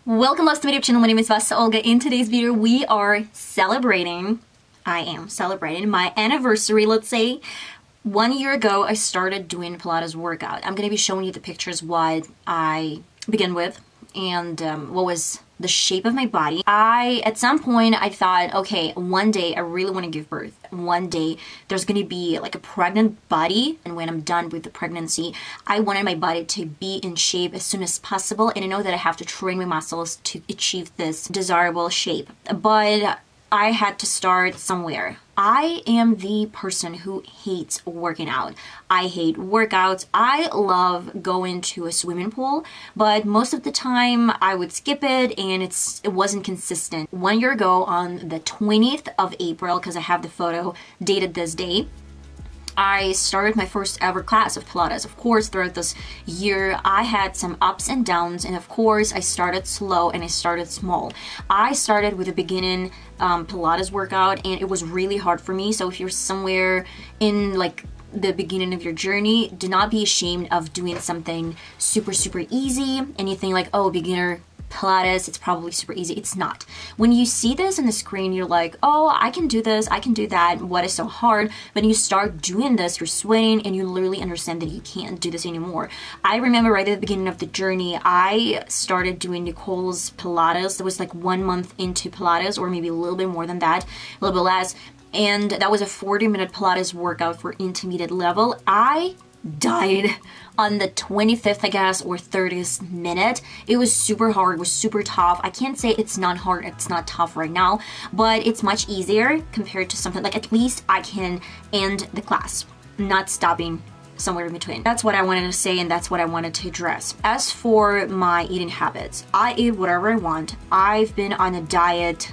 Welcome loves to my YouTube channel. My name is VassaOlga. In today's video, we are I am celebrating my anniversary, let's say. 1 year ago, I started doing Pilates workout. I'm going to be showing you the pictures what I began with and what was the shape of my body. At some point, I thought, okay, one day I really want to give birth. One day there's going to be like a pregnant body, and when I'm done with the pregnancy, I wanted my body to be in shape as soon as possible, and I know that I have to train my muscles to achieve this desirable shape. But I had to start somewhere. I am the person who hates working out. I hate workouts. I love going to a swimming pool, but most of the time I would skip it and it wasn't consistent. 1 year ago on the 20th of April, because I have the photo dated this day, I started my first ever class of Pilates. Of course, throughout this year, I had some ups and downs, and of course, I started slow and I started small. I started with a beginning Pilates workout, and it was really hard for me. So if you're somewhere in like the beginning of your journey, do not be ashamed of doing something super easy and you think like, oh, beginner Pilates, it's probably super easy. It's not. When you see this on the screen, you're like, oh, I can do this, I can do that, what is so hard? But when you start doing this, you're sweating and you literally understand that you can't do this anymore. I remember right at the beginning of the journey, I started doing Nicole's Pilates. That was like 1 month into Pilates, or maybe a little bit more than that, a little bit less. And that was a 40-minute Pilates workout for intermediate level. I died on the 25th, I guess, or 30th minute. It was super hard, it was super tough. I can't say it's not hard, it's not tough right now, but it's much easier compared to something like, at least I can end the class, not stopping somewhere in between. That's what I wanted to say, and that's what I wanted to address. As for my eating habits, I eat whatever I want. I've been on a diet,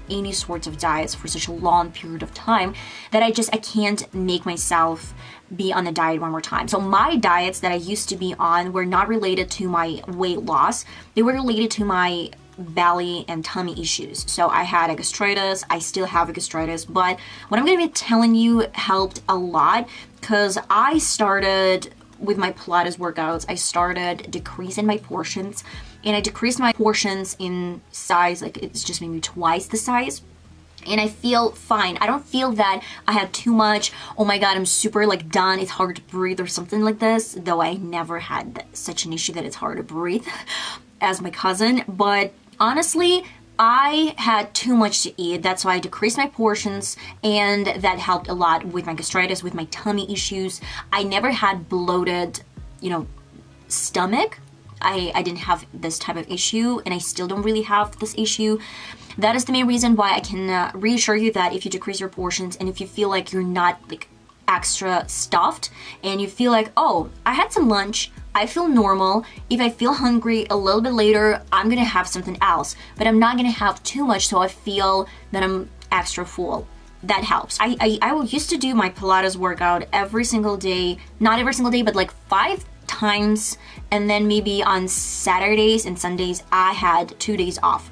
any sorts of diets for such a long period of time that I can't make myself be on the diet one more time. So my diets that I used to be on were not related to my weight loss. They were related to my belly and tummy issues. So I had a gastritis, I still have a gastritis, but what I'm going to be telling you helped a lot, because I started with my Pilates workouts, I started decreasing my portions, and I decreased my portions in size, like it's just maybe twice the size. And I feel fine. I don't feel that I had too much, oh my god, I'm super like done, it's hard to breathe or something like this, though I never had such an issue that it's hard to breathe as my cousin. But honestly, I had too much to eat. That's why I decreased my portions, and that helped a lot with my gastritis, with my tummy issues. I never had bloated, stomach. I didn't have this type of issue, and I still don't really have this issue. That is the main reason why I can reassure you that if you decrease your portions and if you feel like you're not like extra stuffed and you feel like, oh, I had some lunch, I feel normal. If I feel hungry a little bit later, I'm gonna have something else, but I'm not gonna have too much so I feel that I'm extra full. That helps. I used to do my Pilates workout every single day, not every single day, but like 5 times, and then maybe on Saturdays and Sundays I had 2 days off.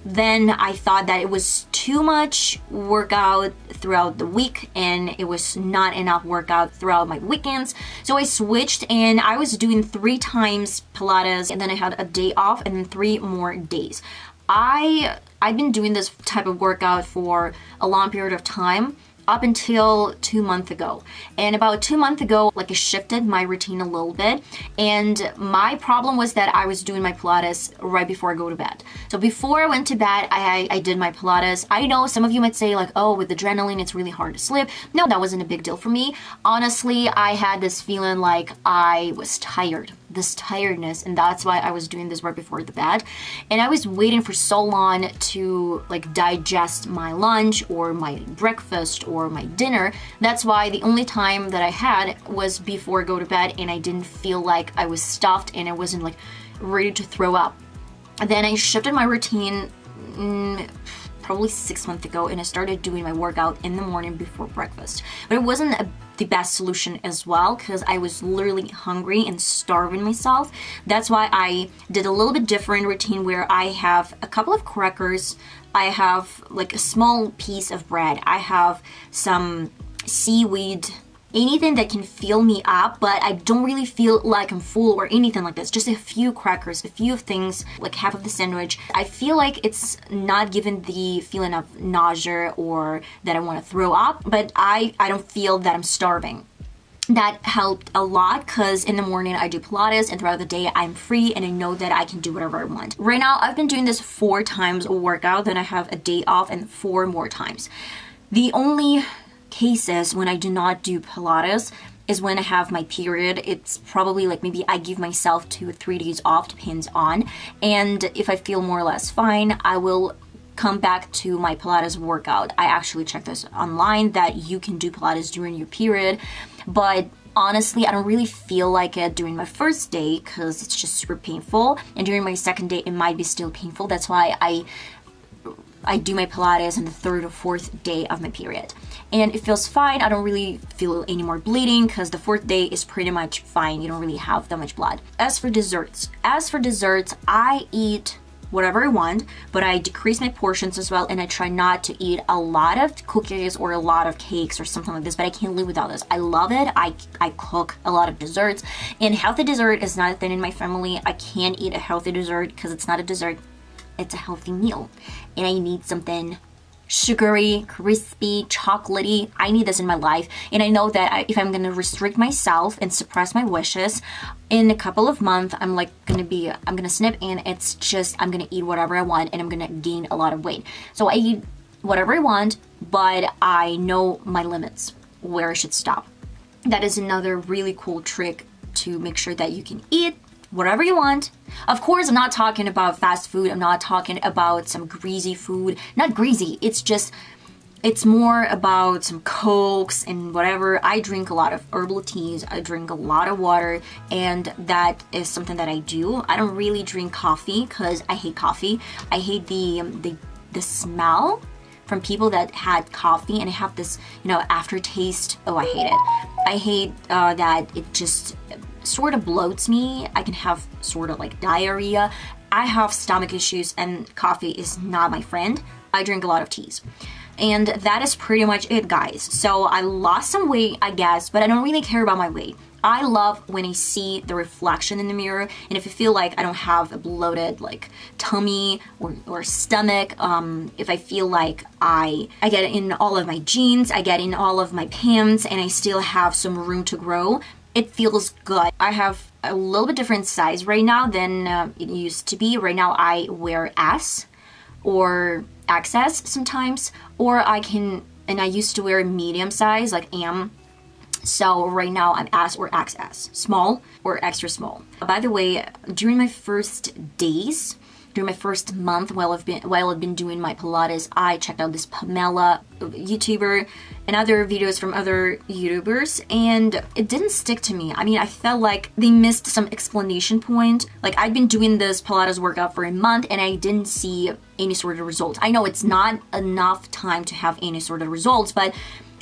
Then I thought that it was too much workout throughout the week and it was not enough workout throughout my weekends. So I switched and I was doing 3 times Pilates, and then I had a day off and then 3 more days. I've been doing this type of workout for a long period of time, up until 2 months ago. And about 2 months ago, like I shifted my routine a little bit, and my problem was that I was doing my Pilates right before I go to bed. So before I went to bed, I did my Pilates. I know some of you might say like, oh, with adrenaline, it's really hard to sleep. No, that wasn't a big deal for me. Honestly, I had this feeling like I was tired. This tiredness, and that's why I was doing this right before the bed. And I was waiting for so long to like digest my lunch or my breakfast or my dinner. That's why the only time that I had was before I go to bed, and I didn't feel like I was stuffed and I wasn't like ready to throw up. And then I shifted my routine probably 6 months ago, and I started doing my workout in the morning before breakfast. But it wasn't the best solution as well, because I was literally hungry and starving myself. That's why I did a little bit different routine, where I have a couple of crackers, I have like a small piece of bread, I have some seaweed anything that can fill me up, but I don't really feel like I'm full or anything like this. Just a few crackers, a few things, like half of the sandwich. I feel like it's not giving the feeling of nausea or that I want to throw up, but I don't feel that I'm starving. That helped a lot because in the morning I do Pilates and throughout the day I'm free and I know that I can do whatever I want. Right now I've been doing this 4 times a workout, then I have a day off and 4 more times. The only cases when I do not do Pilates is when I have my period. It's probably like maybe I give myself 2 or 3 days off, depends on. And if I feel more or less fine, I will come back to my Pilates workout. I actually checked this online that you can do Pilates during your period, but honestly, I don't really feel like it during my first day because it's just super painful, and during my second day it might be still painful. That's why I do my Pilates on the 3rd or 4th day of my period. And it feels fine. I don't really feel any more bleeding because the 4th day is pretty much fine. You don't really have that much blood. As for desserts, I eat whatever I want, but I decrease my portions as well, and I try not to eat a lot of cookies or a lot of cakes or something like this, but I can't live without this. I love it. I cook a lot of desserts, and healthy dessert is not a thing in my family. I can't eat a healthy dessert because it's not a dessert, it's a healthy meal, and I need something sugary, crispy, chocolatey. I need this in my life, and I know that if I'm gonna restrict myself and suppress my wishes, in a couple of months I'm gonna snip, and it's just I'm gonna eat whatever I want and I'm gonna gain a lot of weight. So I eat whatever I want, but I know my limits, where I should stop. That is another really cool trick to make sure that you can eat whatever you want. Of course, I'm not talking about fast food. I'm not talking about some greasy food. Not greasy, it's more about some Cokes and whatever. I drink a lot of herbal teas. I drink a lot of water, and that is something that I do. I don't really drink coffee because I hate coffee. I hate the smell from people that had coffee and have this, aftertaste. Oh, I hate it. I hate that it just sort of bloats me. I can have sort of like diarrhea. I have stomach issues, and coffee is not my friend. I drink a lot of teas. And that is pretty much it, guys. So I lost some weight, I guess, but I don't really care about my weight. I love when I see the reflection in the mirror, and if I feel like I don't have a bloated like tummy or stomach, if I feel like I get in all of my jeans, I get in all of my pants, and I still have some room to grow, it feels good. I have a little bit different size right now than it used to be. Right now I wear S or XS sometimes, or I used to wear medium size like M. So right now I'm S or XS, small or extra small. By the way, during my first days, during my first month while I've been doing my Pilates, I checked out this Pamela YouTuber and other videos from other YouTubers, and it didn't stick to me. I mean, I felt like they missed some explanation point. Like, I've been doing this Pilates workout for a month and I didn't see any sort of results. I know it's not enough time to have any sort of results, but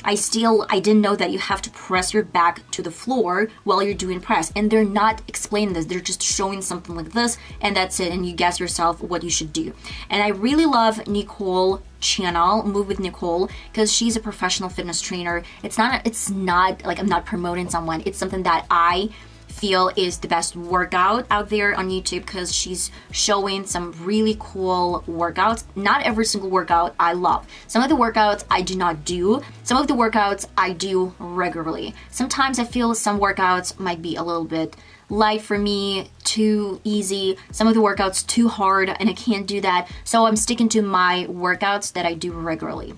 I didn't know that you have to press your back to the floor while you're doing press. And they're not explaining this. They're just showing something like this, and that's it. And you guess yourself what you should do. And I really love Nicole channel, Move with Nicole, because she's a professional fitness trainer. It's not like I'm not promoting someone. It's something that I feel is the best workout out there on YouTube, because she's showing some really cool workouts. Not every single workout I love. Some of the workouts I do not do. Some of the workouts I do regularly. Sometimes I feel some workouts might be a little bit light for me, too easy. Some of the workouts too hard, and I can't do that. So I'm sticking to my workouts that I do regularly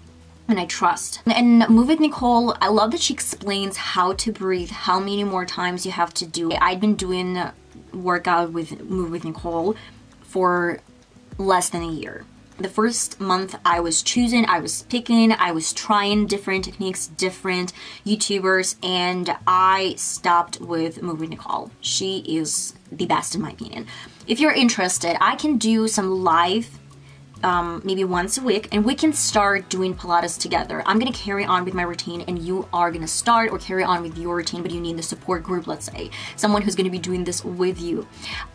and I trust. And Move with Nicole, I love that she explains how to breathe, how many more times you have to do. I've been doing workout with Move with Nicole for less than a year. The first month I was choosing, I was picking, I was trying different techniques, different YouTubers, and I stopped with Move with Nicole. She is the best in my opinion. If you're interested, I can do some live maybe once a week, and we can start doing Pilates together. I'm gonna carry on with my routine, and you are gonna start or carry on with your routine, but you need the support group, let's say. Someone who's gonna be doing this with you.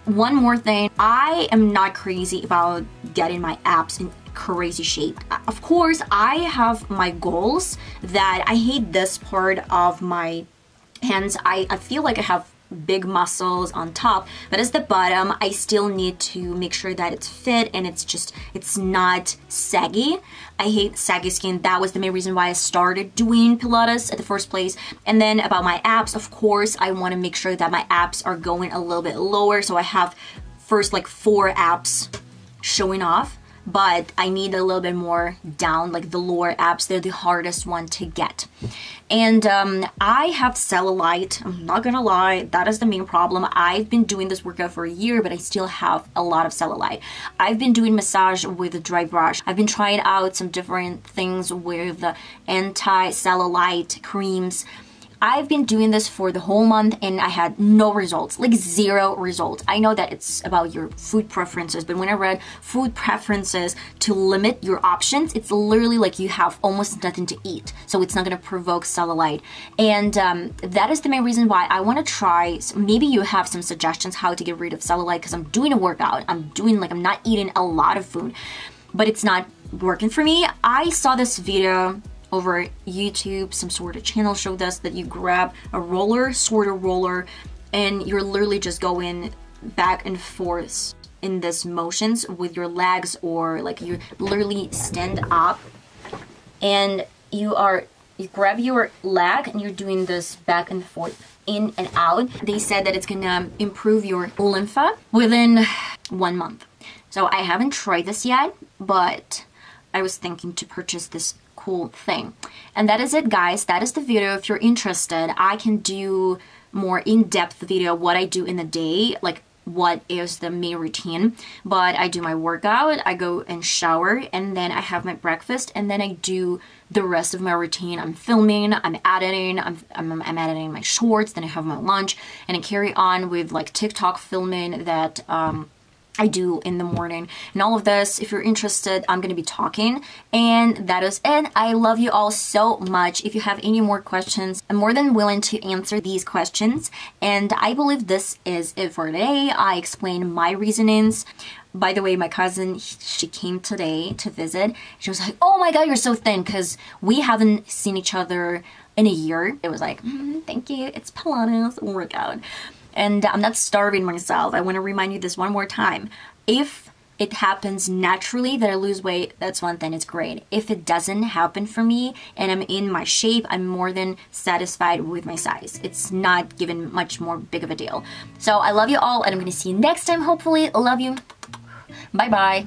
One more thing, I am not crazy about getting my abs crazy shape. Of course, I have my goals that I hate this part of my hands. I feel like I have big muscles on top, but as the bottom, I still need to make sure that it's fit and it's not saggy. I hate saggy skin. That was the main reason why I started doing Pilates at the first place. And then about my abs, of course, I want to make sure that my abs are going a little bit lower, so I have first like 4 abs showing off, but I need a little bit more down, like the lower abs. They're the hardest one to get. And I have cellulite. I'm not gonna lie, that is the main problem. I've been doing this workout for a year, but I still have a lot of cellulite. I've been doing massage with a dry brush. I've been trying out some different things with the anti-cellulite creams. I've been doing this for the whole month and I had no results, like 0 results. I know that it's about your food preferences, but when I read food preferences to limit your options, it's literally like you have almost nothing to eat. So it's not gonna provoke cellulite. And that is the main reason why I wanna try, maybe you have some suggestions how to get rid of cellulite, because I'm doing a workout. I'm not eating a lot of food, but it's not working for me. I saw this video over YouTube, some sort of channel showed us that you grab a roller, and you're literally just going back and forth in this motions with your legs, or like you literally stand up and you grab your leg and you're doing this back and forth, in and out. They said that it's gonna improve your lympha within 1 month. So I haven't tried this yet, but I was thinking to purchase this cool thing. And that is it, guys. That is the video. If you're interested, I can do more in-depth video what I do in the day, like what is the main routine. But I do my workout, I go and shower, and then I have my breakfast, and then I do the rest of my routine. I'm filming, I'm editing, I'm editing my shorts, then I have my lunch, and I carry on with like TikTok filming that I do in the morning. And all of this, if you're interested, I'm gonna be talking. And that is it. I love you all so much. If you have any more questions, I'm more than willing to answer these questions. And I believe this is it for today. I explained my reasonings. By the way, my cousin, she came today to visit. She was like, oh my God, you're so thin, because we haven't seen each other in a year. It was like, thank you, it's Pilates workout. And I'm not starving myself. I want to remind you this one more time. If it happens naturally that I lose weight, that's one thing, it's great. If it doesn't happen for me and I'm in my shape, I'm more than satisfied with my size. It's not given much more big of a deal. So I love you all, and I'm going to see you next time, hopefully. Love you. Bye-bye.